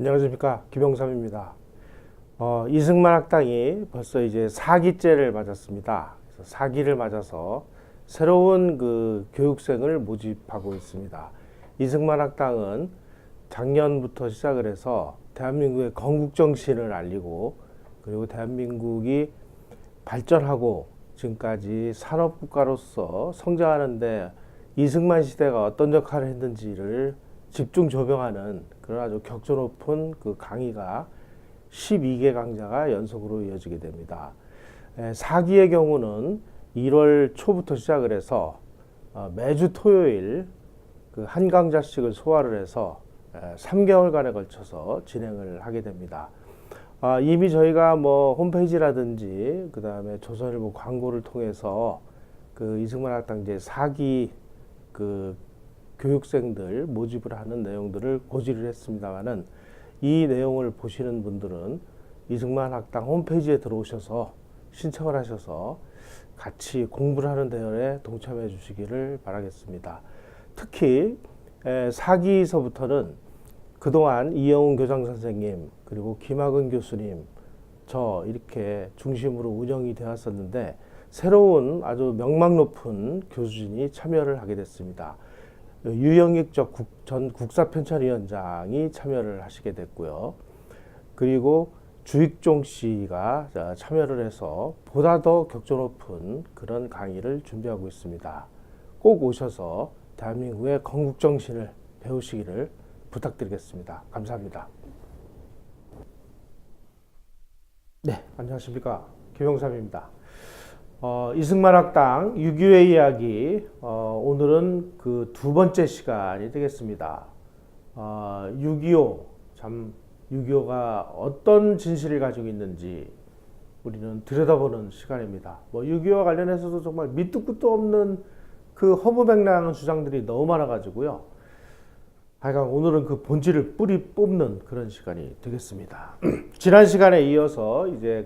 안녕하십니까, 김영삼입니다. 이승만 학당이 벌써 이제 4기째를 맞았습니다. 그래서 4기를 맞아서 새로운 그 교육생을 모집하고 있습니다. 이승만 학당은 작년부터 시작을 해서 대한민국의 건국 정신을 알리고, 그리고 대한민국이 발전하고 지금까지 산업국가로서 성장하는데 이승만 시대가 어떤 역할을 했는지를 집중 조명하는 그런 아주 격조 높은 그 강의가 12개 강좌가 연속으로 이어지게 됩니다. 4기의 경우는 1월 초부터 시작을 해서 매주 토요일 그 한 강좌씩을 소화를 해서 3개월간에 걸쳐서 진행을 하게 됩니다. 이미 저희가 뭐 홈페이지라든지 그 다음에 조선일보 광고를 통해서 그 이승만 학당 제 4기 그 교육생들 모집을 하는 내용들을 고지를 했습니다만은, 이 내용을 보시는 분들은 이승만 학당 홈페이지에 들어오셔서 신청을 하셔서 같이 공부를 하는 대열에 동참해 주시기를 바라겠습니다. 특히 4기서부터는 그동안 이영훈 교장 선생님, 그리고 김학은 교수님, 저 이렇게 중심으로 운영이 되었었는데, 새로운 아주 명망 높은 교수진이 참여를 하게 됐습니다. 유영익 전 국사편찬위원장이 참여를 하시게 됐고요. 그리고 주익종 씨가 참여를 해서 보다 더 격조 높은 그런 강의를 준비하고 있습니다. 꼭 오셔서 대한민국의 건국정신을 배우시기를 부탁드리겠습니다. 감사합니다. 네, 안녕하십니까, 김영삼입니다. 이승만 학당 6.25의 이야기, 오늘은 그 두 번째 시간이 되겠습니다. 6.25, 참 6.25가 어떤 진실을 가지고 있는지 우리는 들여다보는 시간입니다. 6.25와 관련해서도 정말 밑도 끝도 없는 그 허무맹랑한 주장들이 너무 많아가지고요. 하여간 오늘은 그 본질을 뿌리 뽑는 그런 시간이 되겠습니다. 지난 시간에 이어서 이제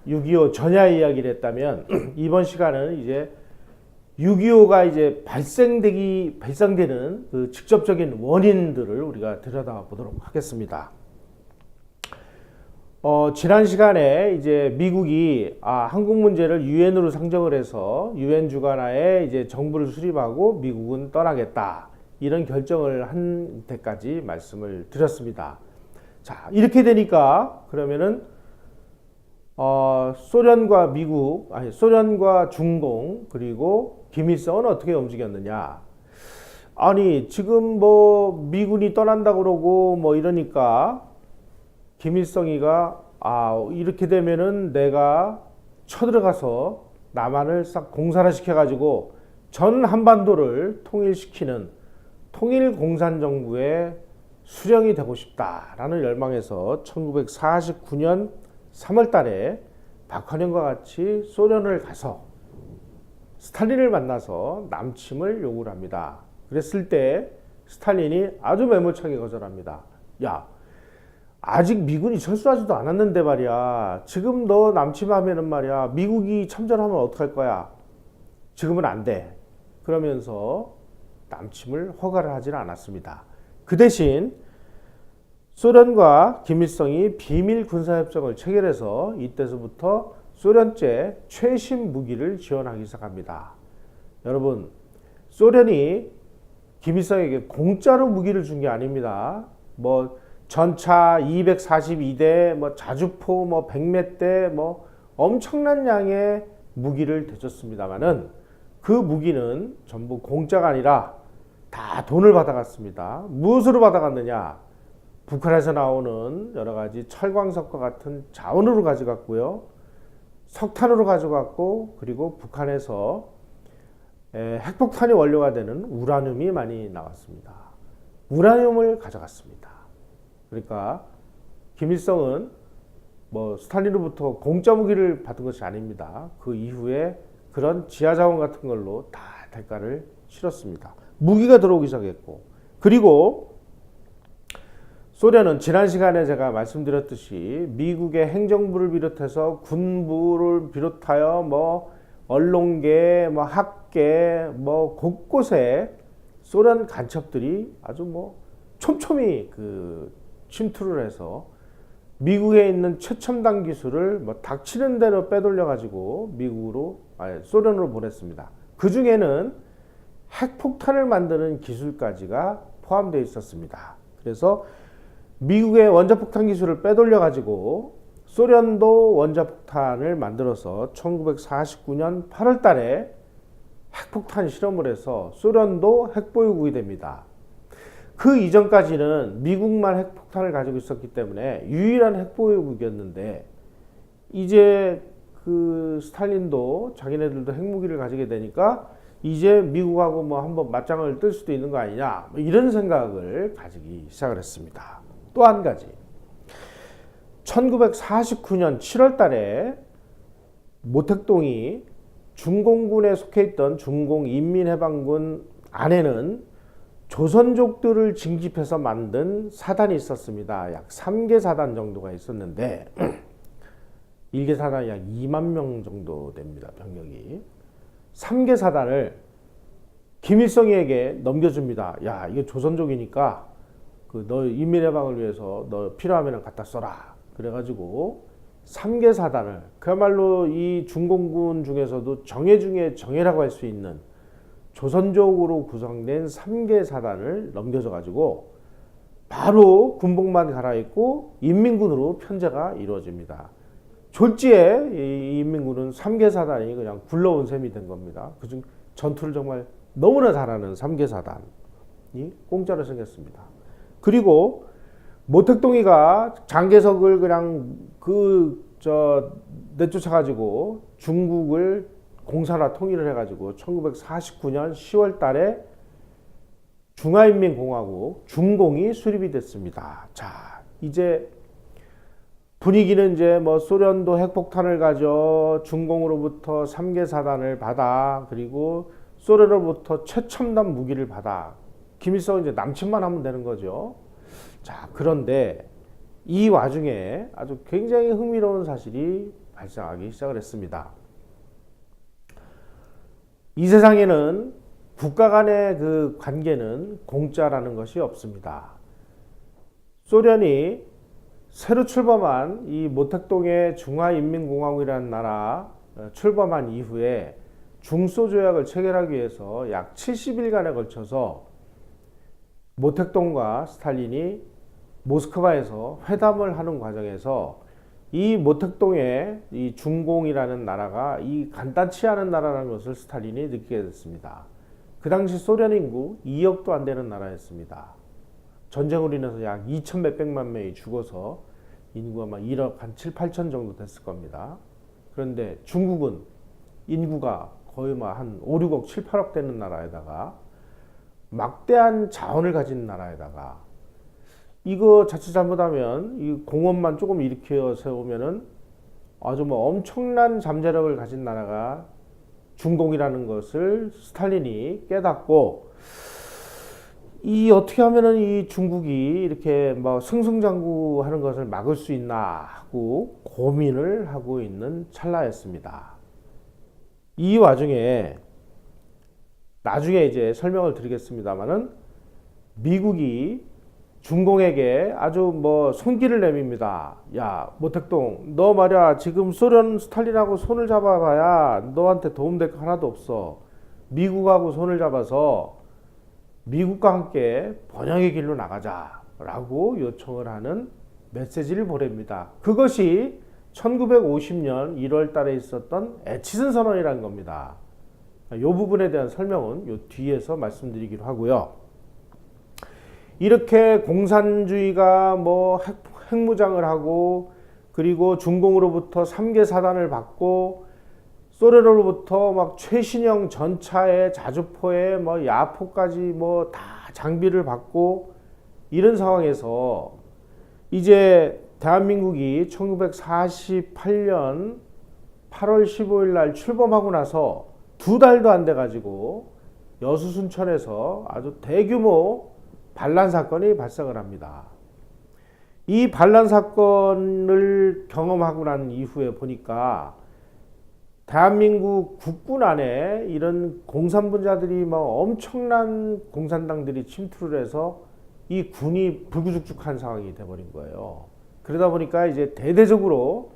6.25 전야 이야기를 했다면, 이번 시간은 이제 6.25가 이제 발생되는 그 직접적인 원인들을 우리가 들여다보도록 하겠습니다. 지난 시간에 이제 미국이 한국 문제를 유엔으로 상정을 해서 유엔 주관하에 이제 정부를 수립하고 미국은 떠나겠다, 이런 결정을 한 데까지 말씀을 드렸습니다. 자, 이렇게 되니까 그러면은 소련과 미국, 소련과 중공, 그리고 김일성은 어떻게 움직였느냐? 아니, 지금 뭐 미군이 떠난다고 그러고 뭐 이러니까 김일성이가 이렇게 되면은 내가 쳐들어가서 남한을 싹 공산화시켜가지고 전 한반도를 통일시키는 통일공산정부의 수령이 되고 싶다라는 열망에서 1949년 3월 달에 박헌영과 같이 소련을 가서 스탈린을 만나서 남침을 요구를 합니다. 그랬을 때 스탈린이 아주 매몰차게 거절합니다. 야, 아직 미군이 철수하지도 않았는데 말이야, 지금 너 남침하면은 말이야, 미국이 참전하면 어떡할 거야? 지금은 안 돼. 그러면서 남침을 허가를 하지는 않았습니다. 그 대신 소련과 김일성이 비밀 군사협정을 체결해서 이때서부터 소련제 최신 무기를 지원하기 시작합니다. 여러분, 소련이 김일성에게 공짜로 무기를 준 게 아닙니다. 뭐 전차 242대, 뭐 자주포 뭐 100몇 대, 뭐 엄청난 양의 무기를 대줬습니다만은, 그 무기는 전부 공짜가 아니라 다 돈을 받아갔습니다. 무엇으로 받아갔느냐? 북한에서 나오는 여러 가지 철광석과 같은 자원으로 가져갔고요. 석탄으로 가져갔고, 그리고 북한에서 핵폭탄이 원료가 되는 우라늄이 많이 나왔습니다. 우라늄을 가져갔습니다. 그러니까 김일성은 뭐 스탈린으로부터 공짜 무기를 받은 것이 아닙니다. 그 이후에 그런 지하자원 같은 걸로 다 대가를 치렀습니다. 무기가 들어오기 시작했고, 그리고 소련은 지난 시간에 제가 말씀드렸듯이 미국의 행정부를 비롯해서 군부를 비롯하여 뭐 언론계, 뭐 학계, 뭐 곳곳에 소련 간첩들이 아주 뭐 촘촘히 그 침투를 해서 미국에 있는 최첨단 기술을 뭐 닥치는 대로 빼돌려 가지고 소련으로 보냈습니다. 그 중에는 핵폭탄을 만드는 기술까지가 포함되어 있었습니다. 그래서 미국의 원자폭탄 기술을 빼돌려 가지고 소련도 원자폭탄을 만들어서 1949년 8월 달에 핵폭탄 실험을 해서 소련도 핵보유국이 됩니다. 그 이전까지는 미국만 핵폭탄을 가지고 있었기 때문에 유일한 핵보유국이었는데, 이제 그 스탈린도 자기네들도 핵무기를 가지게 되니까 이제 미국하고 뭐 한번 맞짱을 뜰 수도 있는 거 아니냐, 뭐 이런 생각을 가지기 시작을 했습니다. 또 한 가지, 1949년 7월 달에 모택동이 중공군에 속해 있던 중공인민해방군 안에는 조선족들을 징집해서 만든 사단이 있었습니다. 약 3개 사단 정도가 있었는데 1개 사단이 약 2만 명 정도 됩니다. 병력이. 3개 사단을 김일성에게 넘겨줍니다. 야, 이게 조선족이니까 너 인민해방을 위해서 너 필요하면 갖다 써라. 그래가지고 3개 사단을, 그야말로 이 중공군 중에서도 정예 중에 정예라고 할 수 있는 조선족으로 구성된 3개 사단을 넘겨줘 가지고 바로 군복만 갈아입고 인민군으로 편제가 이루어집니다. 졸지에 이 인민군은 3개 사단이 그냥 굴러온 셈이 된 겁니다. 그중 전투를 정말 너무나 잘하는 3개 사단이 공짜로 생겼습니다. 그리고 모택동이가 장개석을 그냥 내쫓아가지고 중국을 공사나 통일을 해가지고 1949년 10월 달에 중화인민공화국 중공이 수립이 됐습니다. 자, 이제 분위기는 이제 뭐 소련도 핵폭탄을 가져 중공으로부터 3개 사단을 받아, 그리고 소련으로부터 최첨단 무기를 받아. 김일성은 이제 남침만 하면 되는 거죠. 자, 그런데 이 와중에 아주 굉장히 흥미로운 사실이 발생하기 시작을 했습니다. 이 세상에는 국가 간의 그 관계는 공짜라는 것이 없습니다. 소련이 새로 출범한 이 모택동의 중화인민공화국이라는 나라 출범한 이후에 중소조약을 체결하기 위해서 약 70일간에 걸쳐서 모택동과 스탈린이 모스크바에서 회담을 하는 과정에서 이 모택동의 이 중공이라는 나라가 이 간단치 않은 나라라는 것을 스탈린이 느끼게 됐습니다. 그 당시 소련 인구 2억도 안 되는 나라였습니다. 전쟁으로 인해서 약 2천 몇백만 명이 죽어서 인구가 막 1억 한 7, 8천 정도 됐을 겁니다. 그런데 중국은 인구가 거의 막 한 5, 6억, 7, 8억 되는 나라에다가 막대한 자원을 가진 나라에다가 이거 자칫 잘못하면 이 공원만 조금 일으켜 세우면은 아주 뭐 엄청난 잠재력을 가진 나라가 중공이라는 것을 스탈린이 깨닫고, 이 어떻게 하면은 이 중국이 이렇게 뭐 승승장구하는 것을 막을 수 있나 하고 고민을 하고 있는 찰나였습니다. 이 와중에 나중에 이제 설명을 드리겠습니다만은 미국이 중공에게 아주 뭐 손길을 내밉니다. 야, 모택동, 너 말이야 지금 소련 스탈린하고 손을 잡아봐야 너한테 도움될 거 하나도 없어. 미국하고 손을 잡아서 미국과 함께 번영의 길로 나가자라고 요청을 하는 메시지를 보냅니다. 그것이 1950년 1월 달에 있었던 애치슨 선언이라는 겁니다. 이 부분에 대한 설명은 이 뒤에서 말씀드리기로 하고요. 이렇게 공산주의가 뭐 핵무장을 하고, 그리고 중공으로부터 3개 사단을 받고, 소련으로부터 막 최신형 전차에 자주포에 뭐 야포까지 뭐 다 장비를 받고, 이런 상황에서 이제 대한민국이 1948년 8월 15일 날 출범하고 나서 2달도 안 돼 가지고 여수 순천에서 아주 대규모 반란 사건이 발생을 합니다. 이 반란 사건을 경험하고 난 이후에 보니까 대한민국 국군 안에 이런 공산분자들이 막 엄청난 공산당들이 침투를 해서 이 군이 불구죽죽한 상황이 돼버린 거예요. 그러다 보니까 이제 대대적으로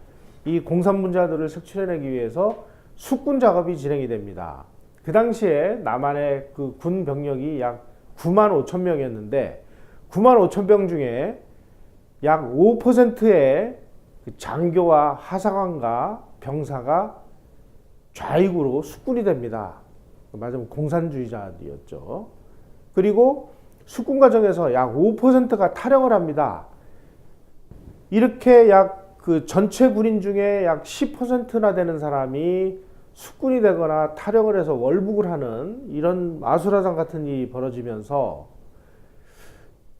이 공산분자들을 색출해내기 위해서 숙군 작업이 진행이 됩니다. 그 당시에 남한의 그 군 병력이 약 9만 5천 명이었는데 9만 5천 명 중에 약 5%의 장교와 하사관과 병사가 좌익으로 숙군이 됩니다. 말하자면 공산주의자들이었죠. 그리고 숙군 과정에서 약 5%가 탈영을 합니다. 이렇게 약 그 전체 군인 중에 약 10%나 되는 사람이 숙군이 되거나 탈영을 해서 월북을 하는 이런 아수라장 같은 일이 벌어지면서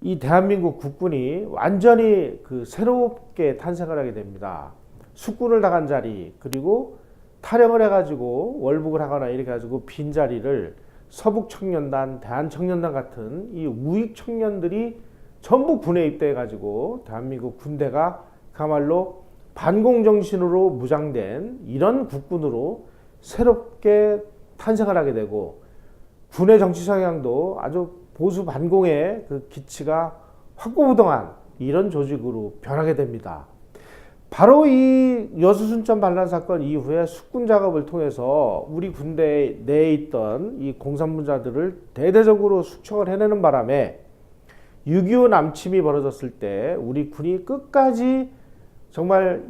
이 대한민국 국군이 완전히 그 새롭게 탄생을 하게 됩니다. 숙군을 당한 자리, 그리고 탈영을 해가지고 월북을 하거나 이렇게 해가지고 빈자리를 서북청년단, 대한청년단 같은 이 우익 청년들이 전부 군에 입대해가지고 대한민국 군대가 그야말로 반공정신으로 무장된 이런 국군으로 새롭게 탄생을 하게 되고, 군의 정치 성향도 아주 보수 반공의 그 기치가 확고부동한 이런 조직으로 변하게 됩니다. 바로 이 여수순천 반란 사건 이후에 숙군 작업을 통해서 우리 군대 내에 있던 이 공산분자들을 대대적으로 숙청을 해내는 바람에 6.25 남침이 벌어졌을 때 우리 군이 끝까지 정말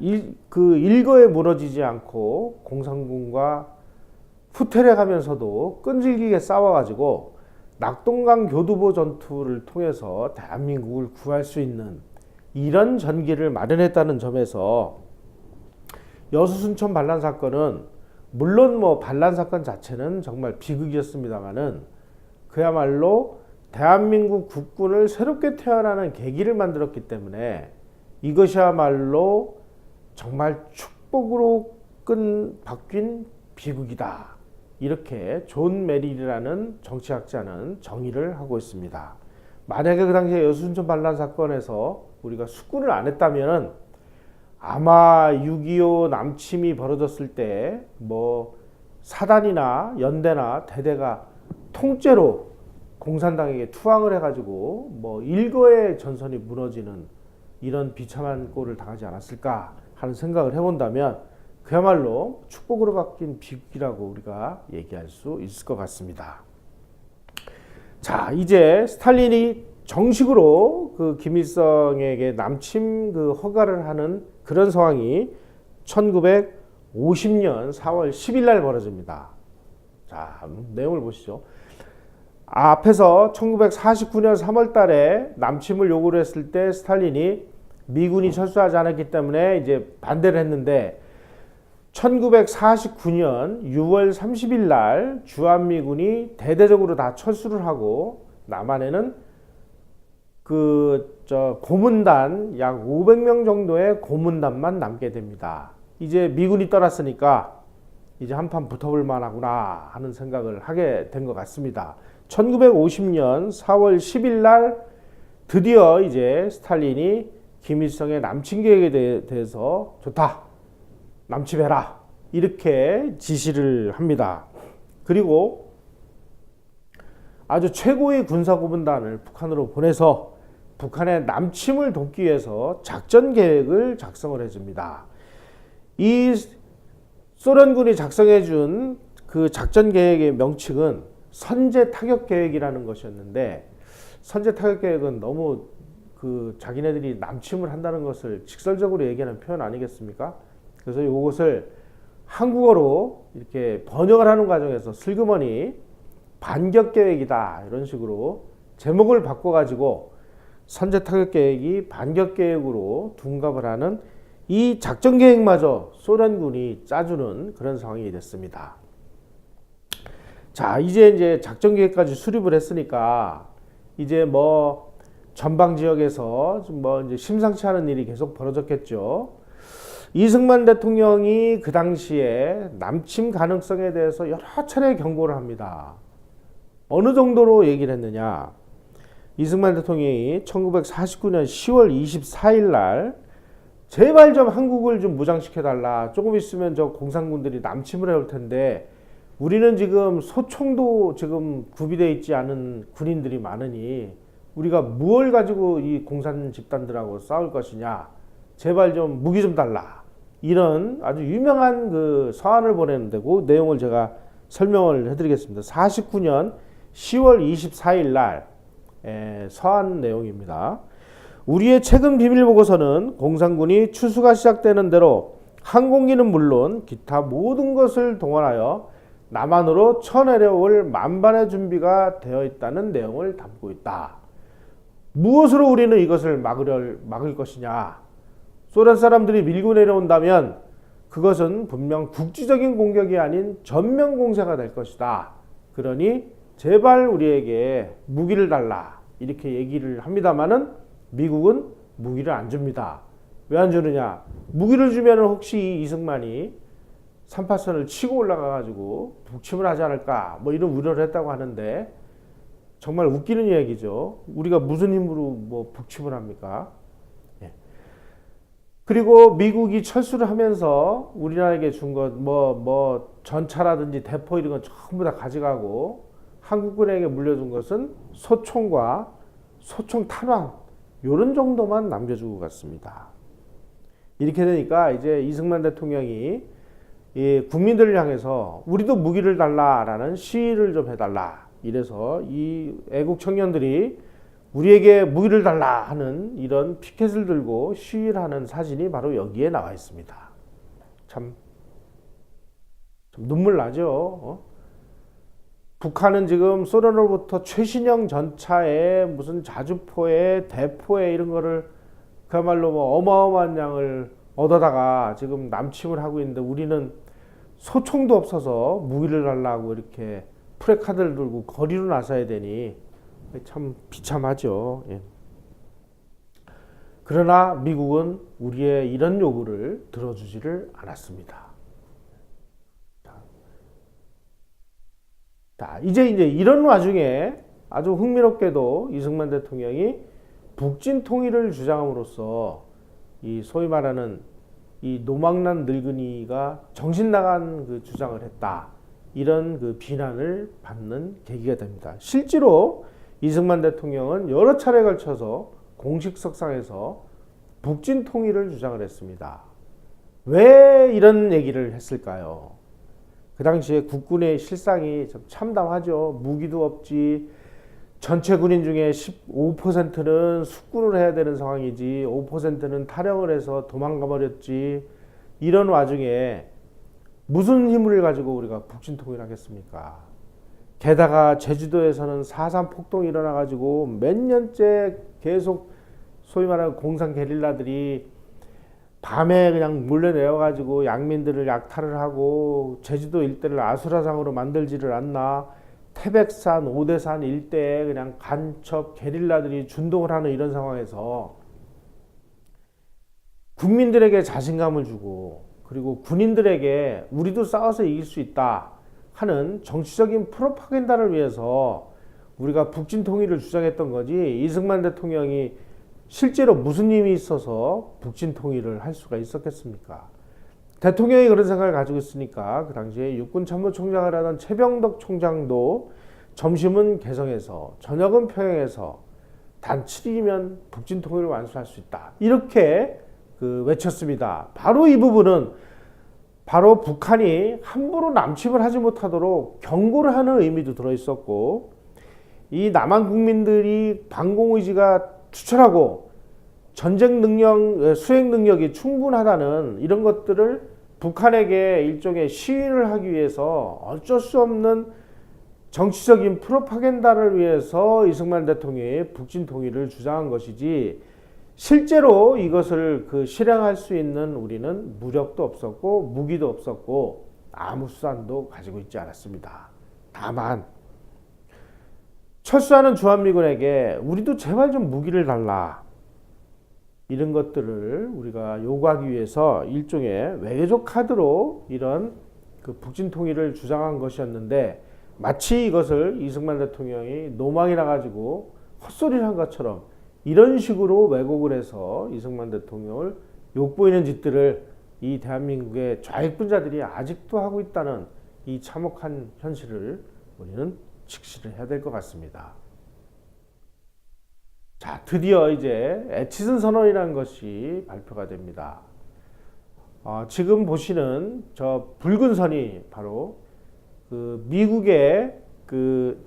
그 일거에 무너지지 않고 공산군과 후퇴해가면서도 끈질기게 싸워가지고 낙동강 교두보 전투를 통해서 대한민국을 구할 수 있는 이런 전기를 마련했다는 점에서 여수순천 반란 사건은 물론 뭐 반란 사건 자체는 정말 비극이었습니다만은 그야말로 대한민국 국군을 새롭게 태어나는 계기를 만들었기 때문에 이것이야말로 정말 축복으로 바뀐 비극이다. 이렇게 존 메릴이라는 정치학자는 정의를 하고 있습니다. 만약에 그 당시에 여수순천 반란 사건에서 우리가 숙군을 안 했다면 아마 6.25 남침이 벌어졌을 때 뭐 사단이나 연대나 대대가 통째로 공산당에게 투항을 해가지고 뭐 일거의 전선이 무너지는 이런 비참한 꼴을 당하지 않았을까 하는 생각을 해본다면 그야말로 축복으로 바뀐 비극이라고 우리가 얘기할 수 있을 것 같습니다. 자, 이제 스탈린이 정식으로 그 김일성에게 남침 그 허가를 하는 그런 상황이 1950년 4월 10일 날 벌어집니다. 자, 내용을 보시죠. 앞에서 1949년 3월 달에 남침을 요구를 했을 때 스탈린이 미군이 철수하지 않았기 때문에 이제 반대를 했는데 1949년 6월 30일 날 주한미군이 대대적으로 다 철수를 하고 남한에는 고문단 약 500명 정도의 고문단만 남게 됩니다. 이제 미군이 떠났으니까 이제 한판 붙어볼 만하구나 하는 생각을 하게 된 것 같습니다. 1950년 4월 10일 날 드디어 이제 스탈린이 김일성의 남침 계획에 대해서 좋다, 남침해라 이렇게 지시를 합니다. 그리고 아주 최고의 군사고문단을 북한으로 보내서 북한의 남침을 돕기 위해서 작전 계획을 작성을 해줍니다. 이 소련군이 작성해준 그 작전 계획의 명칭은 선제 타격 계획이라는 것이었는데, 선제 타격 계획은 너무 그 자기네들이 남침을 한다는 것을 직설적으로 얘기하는 표현 아니겠습니까? 그래서 이것을 한국어로 이렇게 번역을 하는 과정에서 슬그머니 반격 계획이다 이런 식으로 제목을 바꿔가지고 선제 타격 계획이 반격 계획으로 둔갑을 하는 이 작전 계획마저 소련군이 짜주는 그런 상황이 됐습니다. 자, 이제 작전 계획까지 수립을 했으니까 이제 뭐 전방 지역에서 뭐 이제 심상치 않은 일이 계속 벌어졌겠죠. 이승만 대통령이 그 당시에 남침 가능성에 대해서 여러 차례 경고를 합니다. 어느 정도로 얘기를 했느냐? 이승만 대통령이 1949년 10월 24일 날 제발 좀 한국을 좀 무장시켜달라. 조금 있으면 저 공산군들이 남침을 해올 텐데 우리는 지금 소총도 지금 구비되어 있지 않은 군인들이 많으니 우리가 무엇을 가지고 이 공산 집단들하고 싸울 것이냐, 제발 좀 무기 좀 달라, 이런 아주 유명한 그 서한을 보냈는데 그 내용을 제가 설명을 해드리겠습니다. 49년 10월 24일 날 서한 내용입니다. 우리의 최근 비밀보고서는 공산군이 추수가 시작되는 대로 항공기는 물론 기타 모든 것을 동원하여 남한으로 쳐내려올 만반의 준비가 되어 있다는 내용을 담고 있다. 무엇으로 우리는 이것을 막을 것이냐? 소련 사람들이 밀고 내려온다면 그것은 분명 국지적인 공격이 아닌 전면 공세가 될 것이다. 그러니 제발 우리에게 무기를 달라, 이렇게 얘기를 합니다마는 미국은 무기를 안 줍니다. 왜 안 주느냐? 무기를 주면 혹시 이승만이 38선을 치고 올라가가지고 북침을 하지 않을까, 뭐 이런 우려를 했다고 하는데 정말 웃기는 이야기죠. 우리가 무슨 힘으로 뭐 북침을 합니까? 예. 그리고 미국이 철수를 하면서 우리나라에게 준 것, 전차라든지 대포 이런 건 전부 다 가져가고 한국군에게 물려준 것은 소총과 소총 탄환, 요런 정도만 남겨주고 갔습니다. 이렇게 되니까 이제 이승만 대통령이 이 국민들을 향해서 우리도 무기를 달라라는 시위를 좀 해달라, 이래서 이 애국 청년들이 우리에게 무기를 달라 하는 이런 피켓을 들고 시위를 하는 사진이 바로 여기에 나와 있습니다. 참 눈물 나죠. 북한은 지금 소련으로부터 최신형 전차에 무슨 자주포에 대포에 이런 거를 그야말로 뭐 어마어마한 양을 얻어다가 지금 남침을 하고 있는데 우리는 소총도 없어서 무기를 달라고 이렇게 프레카드를 들고 거리로 나서야 되니 참 비참하죠. 예. 그러나 미국은 우리의 이런 요구를 들어주지를 않았습니다. 자, 이제 이런 와중에 아주 흥미롭게도 이승만 대통령이 북진 통일을 주장함으로써 이 소위 말하는 이 노망난 늙은이가 정신 나간 그 주장을 했다, 이런 그 비난을 받는 계기가 됩니다. 실제로 이승만 대통령은 여러 차례에 걸쳐서 공식 석상에서 북진 통일을 주장을 했습니다. 왜 이런 얘기를 했을까요? 그 당시에 국군의 실상이 좀 참담하죠. 무기도 없지, 전체 군인 중에 15%는 숙군을 해야 되는 상황이지 5%는 탈영을 해서 도망가 버렸지. 이런 와중에 무슨 힘을 가지고 우리가 북진 통일을 하겠습니까? 게다가 제주도에서는 4.3 폭동이 일어나가지고 몇 년째 계속 소위 말하는 공산 게릴라들이 밤에 그냥 몰래 내려가지고 양민들을 약탈을 하고 제주도 일대를 아수라장으로 만들지를 않나. 태백산, 오대산 일대에 그냥 간첩 게릴라들이 준동을 하는 이런 상황에서 국민들에게 자신감을 주고 그리고 군인들에게 우리도 싸워서 이길 수 있다 하는 정치적인 프로파간다를 위해서 우리가 북진 통일을 주장했던 거지, 이승만 대통령이 실제로 무슨 힘이 있어서 북진 통일을 할 수가 있었겠습니까? 대통령이 그런 생각을 가지고 있으니까 그 당시에 육군참모총장을 하던 최병덕 총장도 점심은 개성에서 저녁은 평양에서 단 7일이면 북진 통일을 완수할 수 있다, 이렇게 외쳤습니다. 바로 이 부분은 바로 북한이 함부로 남침을 하지 못하도록 경고를 하는 의미도 들어있었고, 이 남한 국민들이 반공의지가 투철하고 전쟁 능력, 수행 능력이 충분하다는 이런 것들을 북한에게 일종의 시위를 하기 위해서 어쩔 수 없는 정치적인 프로파간다를 위해서 이승만 대통령이 북진 통일을 주장한 것이지, 실제로 이것을 실행할 수 있는 우리는 무력도 없었고 무기도 없었고 아무 수단도 가지고 있지 않았습니다. 다만 철수하는 주한미군에게 우리도 제발 좀 무기를 달라, 이런 것들을 우리가 요구하기 위해서 일종의 외교적 카드로 이런 북진 통일을 주장한 것이었는데, 마치 이것을 이승만 대통령이 노망이 나가지고 헛소리를 한 것처럼 이런 식으로 왜곡을 해서 이승만 대통령을 욕보이는 짓들을 이 대한민국의 좌익분자들이 아직도 하고 있다는 이 참혹한 현실을 우리는 직시를 해야 될 것 같습니다. 자, 드디어 이제 애치슨 선언이라는 것이 발표가 됩니다. 지금 보시는 저 붉은 선이 바로 그 미국의 그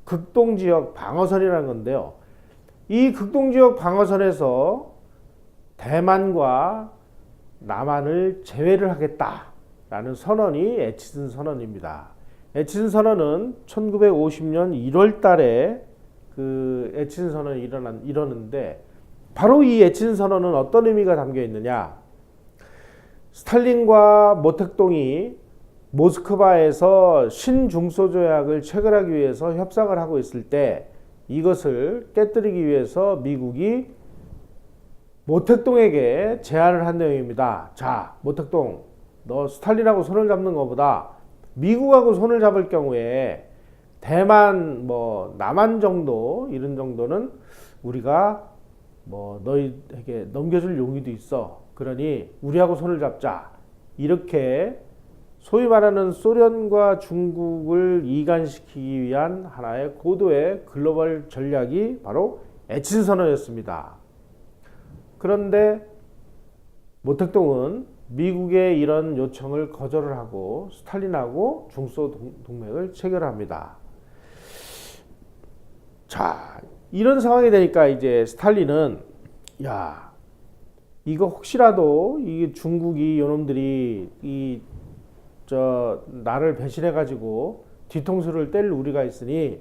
극동지역 방어선이라는 건데요. 이 극동지역 방어선에서 대만과 남한을 제외를 하겠다라는 선언이 애치슨 선언입니다. 애치슨 선언은 1950년 1월 달에 그 애치슨 선언이 일어났는데 바로 이 애치슨 선언은 어떤 의미가 담겨 있느냐? 스탈린과 모택동이 모스크바에서 신중소 조약을 체결하기 위해서 협상을 하고 있을 때 이것을 깨뜨리기 위해서 미국이 모택동에게 제안을 한 내용입니다. 자, 모택동, 너 스탈린하고 손을 잡는 것보다 미국하고 손을 잡을 경우에 대만, 남한 정도 이런 정도는 우리가 너희에게 넘겨줄 용의도 있어. 그러니 우리하고 손을 잡자. 이렇게 소위 말하는 소련과 중국을 이간시키기 위한 하나의 고도의 글로벌 전략이 바로 애치슨 선언이었습니다. 그런데 모택동은 미국의 이런 요청을 거절을 하고 스탈린하고 중소 동맹을 체결합니다. 자, 이런 상황이 되니까 이제 스탈린은 야, 이거 혹시라도 이 중국이 요놈들이 나를 배신해 가지고 뒤통수를 뗄 우리가 있으니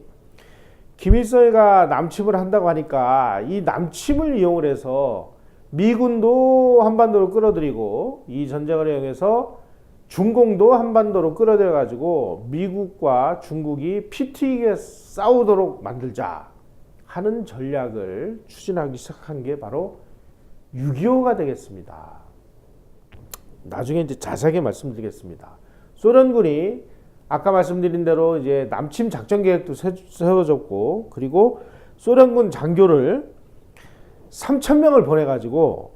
김일성이가 남침을 한다고 하니까 이 남침을 이용을 해서 미군도 한반도로 끌어들이고 이 전쟁을 이용해서 중공도 한반도로 끌어들여 가지고 미국과 중국이 피 튀기게 싸우도록 만들자 하는 전략을 추진하기 시작한 게 바로 6.25가 되겠습니다. 나중에 이제 자세하게 말씀드리겠습니다. 소련군이 아까 말씀드린 대로 이제 남침 작전 계획도 세워졌고, 그리고 소련군 장교를 3,000명을 보내가지고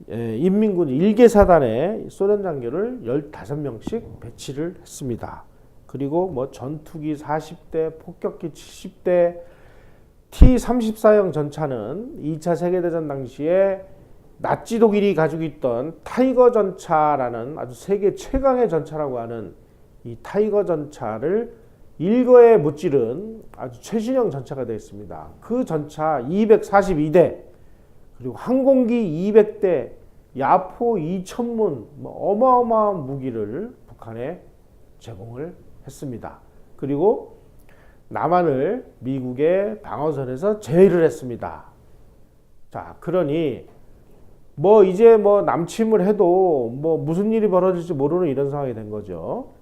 인민군 1개 사단에 소련 장교를 15명씩 배치를 했습니다. 그리고 전투기 40대, 폭격기 70대, T-34형 전차는 2차 세계대전 당시에 나치 독일이 가지고 있던 타이거 전차라는 아주 세계 최강의 전차라고 하는 이 타이거 전차를 일거에 무찌른 아주 최신형 전차가 되어 있습니다. 그 전차 242대, 그리고 항공기 200대, 야포 2,000문, 어마어마한 무기를 북한에 제공을 했습니다. 그리고 남한을 미국의 방어선에서 제외를 했습니다. 자, 그러니 이제 남침을 해도 무슨 일이 벌어질지 모르는 이런 상황이 된 거죠.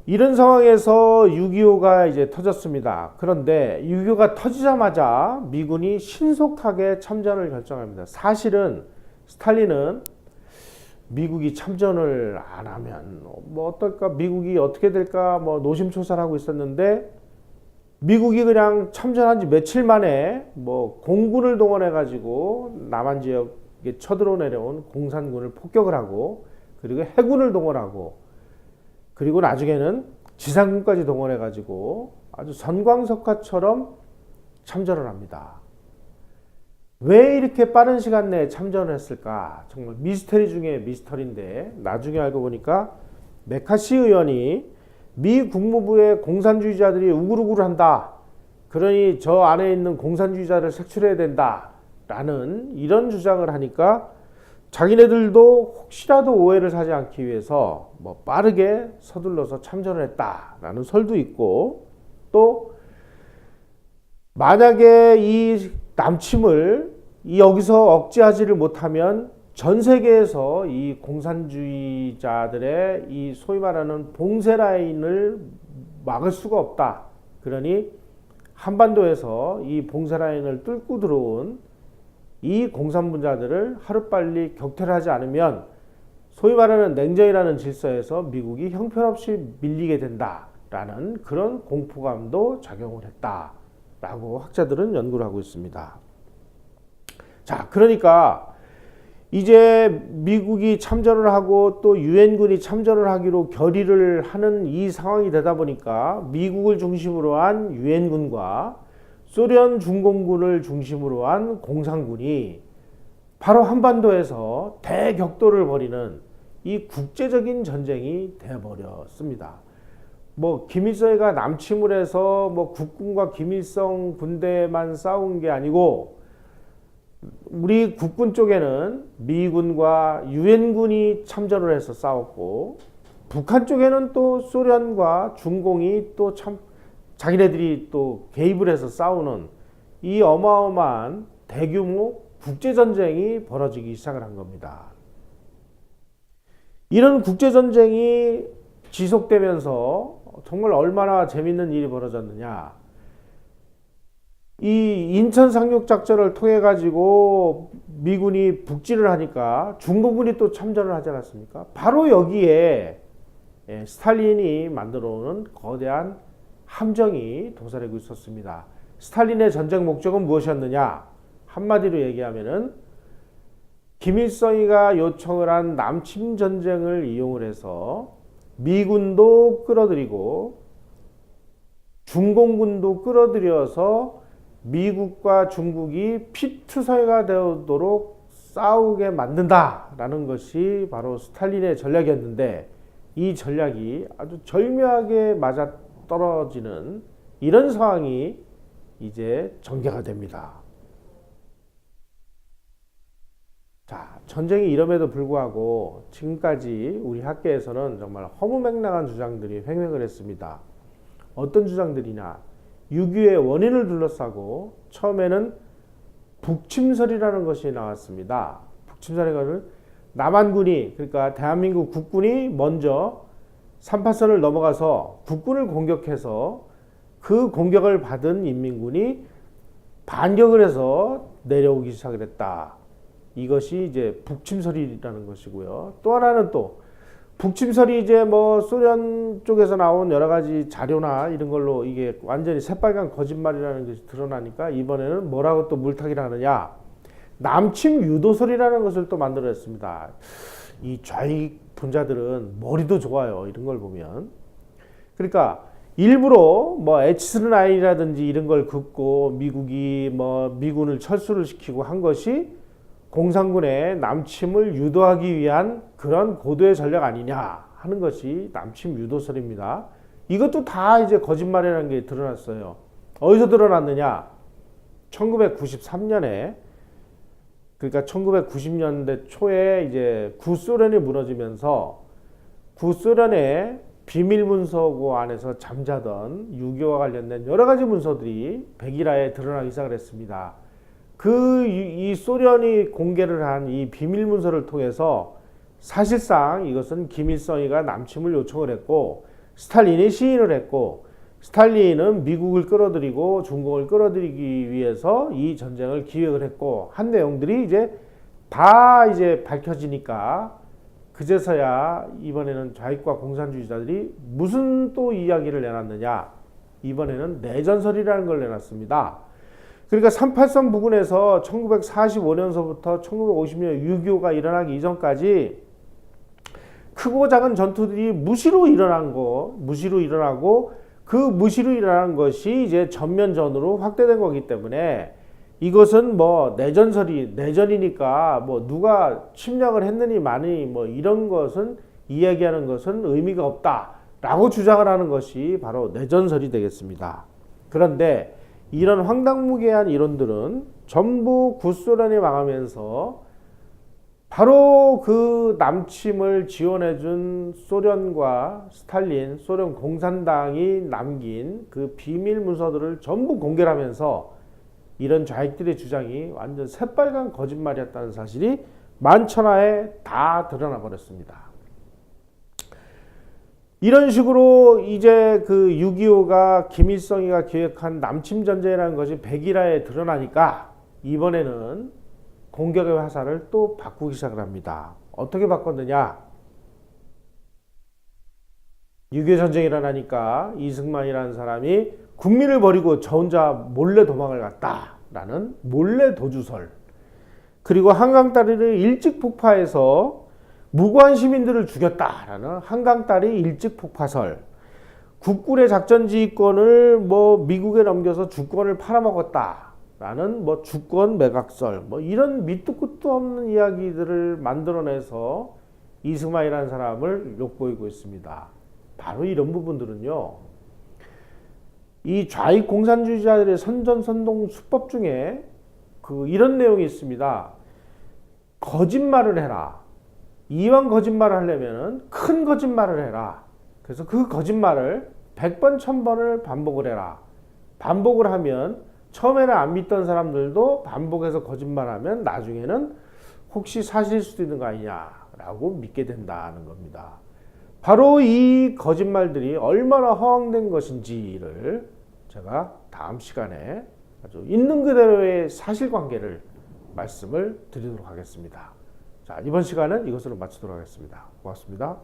이런 상황에서 6.25가 이제 터졌습니다. 그런데 6.25가 터지자마자 미군이 신속하게 참전을 결정합니다. 사실은 스탈린은 미국이 참전을 안 하면 어떨까, 미국이 어떻게 될까 노심초사하고 있었는데, 미국이 그냥 참전한 지 며칠 만에 공군을 동원해 가지고 남한 지역에 쳐들어 내려온 공산군을 폭격을 하고, 그리고 해군을 동원하고, 그리고 나중에는 지상군까지 동원해 가지고 아주 선광석화처럼 참전을 합니다. 왜 이렇게 빠른 시간 내에 참전을 했을까? 정말 미스터리 중에 미스터리인데, 나중에 알고 보니까 메카시 의원이 미 국무부의 공산주의자들이 우글우글 한다, 그러니 저 안에 있는 공산주의자를 색출해야 된다 라는 이런 주장을 하니까 자기네들도 혹시라도 오해를 사지 않기 위해서 빠르게 서둘러서 참전을 했다라는 설도 있고, 또 만약에 이 남침을 여기서 억제하지를 못하면 전 세계에서 이 공산주의자들의 이 소위 말하는 봉쇄 라인을 막을 수가 없다. 그러니 한반도에서 이 봉쇄 라인을 뚫고 들어온 이 공산분자들을 하루빨리 격퇴를 하지 않으면 소위 말하는 냉전이라는 질서에서 미국이 형편없이 밀리게 된다라는 그런 공포감도 작용을 했다라고 학자들은 연구를 하고 있습니다. 자, 그러니까 이제 미국이 참전을 하고 또 유엔군이 참전을 하기로 결의를 하는 이 상황이 되다 보니까 미국을 중심으로 한 유엔군과 소련 중공군을 중심으로 한 공산군이 바로 한반도에서 대격돌을 벌이는 이 국제적인 전쟁이 되어버렸습니다. 뭐 김일성이가 남침을 해서 뭐 국군과 김일성 군대만 싸운 게 아니고 우리 국군 쪽에는 미군과 유엔군이 참전을 해서 싸웠고 북한 쪽에는 또 소련과 중공이 또 참 자기네들이 또 개입을 해서 싸우는 이 어마어마한 대규모 국제전쟁이 벌어지기 시작을 한 겁니다. 이런 국제전쟁이 지속되면서 정말 얼마나 재밌는 일이 벌어졌느냐. 이 인천 상륙작전을 통해 가지고 미군이 북진을 하니까 중공군이 또 참전을 하지 않았습니까? 바로 여기에 스탈린이 만들어 놓은 거대한 함정이 도사리고 있었습니다. 스탈린의 전쟁 목적은 무엇이었느냐? 한마디로 얘기하면은 김일성이가 요청을 한 남침 전쟁을 이용을 해서 미군도 끌어들이고 중공군도 끌어들여서 미국과 중국이 피투성이가 되도록 싸우게 만든다라는 것이 바로 스탈린의 전략이었는데 이 전략이 아주 절묘하게 맞아떨어지는 이런 상황이 이제 전개가 됩니다. 자, 전쟁이 이럼에도 불구하고 지금까지 우리 학계에서는 정말 허무맹랑한 주장들이 횡행을 했습니다. 어떤 주장들이냐? 6.25의 원인을 둘러싸고 처음에는 북침설이라는 것이 나왔습니다. 북침설이라는 남한군이 그러니까 대한민국 국군이 먼저 3파선을 넘어가서 국군을 공격해서 그 공격을 받은 인민군이 반격을 해서 내려오기 시작을 했다. 이것이 이제 북침설이라는 것이고요. 또 하나는 또 북침설이 이제 뭐 소련 쪽에서 나온 여러 가지 자료나 이런 걸로 이게 완전히 새빨간 거짓말이라는 것이 드러나니까 이번에는 뭐라고 또 물타기를 하느냐. 남침 유도설이라는 것을 또 만들어냈습니다. 이 좌익 분자들은 머리도 좋아요. 이런 걸 보면. 그러니까 일부러 뭐 H-9라든지 이런 걸 긋고 미국이 뭐 미군을 철수를 시키고 한 것이 공산군의 남침을 유도하기 위한 그런 고도의 전략 아니냐 하는 것이 남침 유도설입니다. 이것도 다 이제 거짓말이라는 게 드러났어요. 어디서 드러났느냐? 1993년에 그러니까 1990년대 초에 이제 구소련이 무너지면서 구소련의 비밀 문서고 안에서 잠자던 6.25와 관련된 여러 가지 문서들이 백일화에 드러나기 시작을 했습니다. 이 소련이 공개를 한 이 비밀 문서를 통해서 사실상 이것은 김일성이가 남침을 요청을 했고 스탈린이 시인을 했고 스탈린은 미국을 끌어들이고 중공을 끌어들이기 위해서 이 전쟁을 기획을 했고 한 내용들이 이제 다 이제 밝혀지니까 그제서야 이번에는 좌익과 공산주의자들이 무슨 또 이야기를 내놨느냐. 이번에는 내전설이라는 걸 내놨습니다. 그러니까 383 부근에서 1945년서부터 1950년 6.25가 일어나기 이전까지 크고 작은 전투들이 무시로 일어나고 그 무시로 일어난 것이 이제 전면전으로 확대된 거기 때문에 이것은 뭐 내전이니까 뭐 누가 침략을 했느니 마니 뭐 이런 것은 이야기하는 것은 의미가 없다라고 주장을 하는 것이 바로 내전설이 되겠습니다. 그런데 이런 황당무계한 이론들은 전부 구소련이 망하면서 바로 그 남침을 지원해준 소련과 스탈린, 소련 공산당이 남긴 그 비밀 문서들을 전부 공개하면서 이런 좌익들의 주장이 완전 새빨간 거짓말이었다는 사실이 만천하에 다 드러나 버렸습니다. 이런 식으로 이제 그 6.25가 김일성이가 기획한 남침전쟁이라는 것이 백일화에 드러나니까 이번에는 공격의 화살을 또 바꾸기 시작을 합니다. 어떻게 바꿨느냐? 6.25 전쟁이 일어나니까 이승만이라는 사람이 국민을 버리고 저 혼자 몰래 도망을 갔다라는 몰래 도주설, 그리고 한강다리를 일찍 폭파해서 무고한 시민들을 죽였다라는 한강다리 일찍 폭파설, 국군의 작전지휘권을 뭐 미국에 넘겨서 주권을 팔아먹었다라는 뭐 주권 매각설 뭐 이런 밑도 끝도 없는 이야기들을 만들어내서 이스마일이라는 사람을 욕보이고 있습니다. 바로 이런 부분들은요, 이 좌익 공산주의자들의 선전선동 수법 중에 이런 내용이 있습니다. 거짓말을 해라. 이왕 거짓말을 하려면 큰 거짓말을 해라. 그래서 그 거짓말을 100번, 1000번을 반복을 해라. 반복을 하면 처음에는 안 믿던 사람들도 반복해서 거짓말하면 나중에는 혹시 사실일 수도 있는 거 아니냐라고 믿게 된다는 겁니다. 바로 이 거짓말들이 얼마나 허황된 것인지를 제가 다음 시간에 아주 있는 그대로의 사실관계를 말씀을 드리도록 하겠습니다. 자, 이번 시간은 이것으로 마치도록 하겠습니다. 고맙습니다.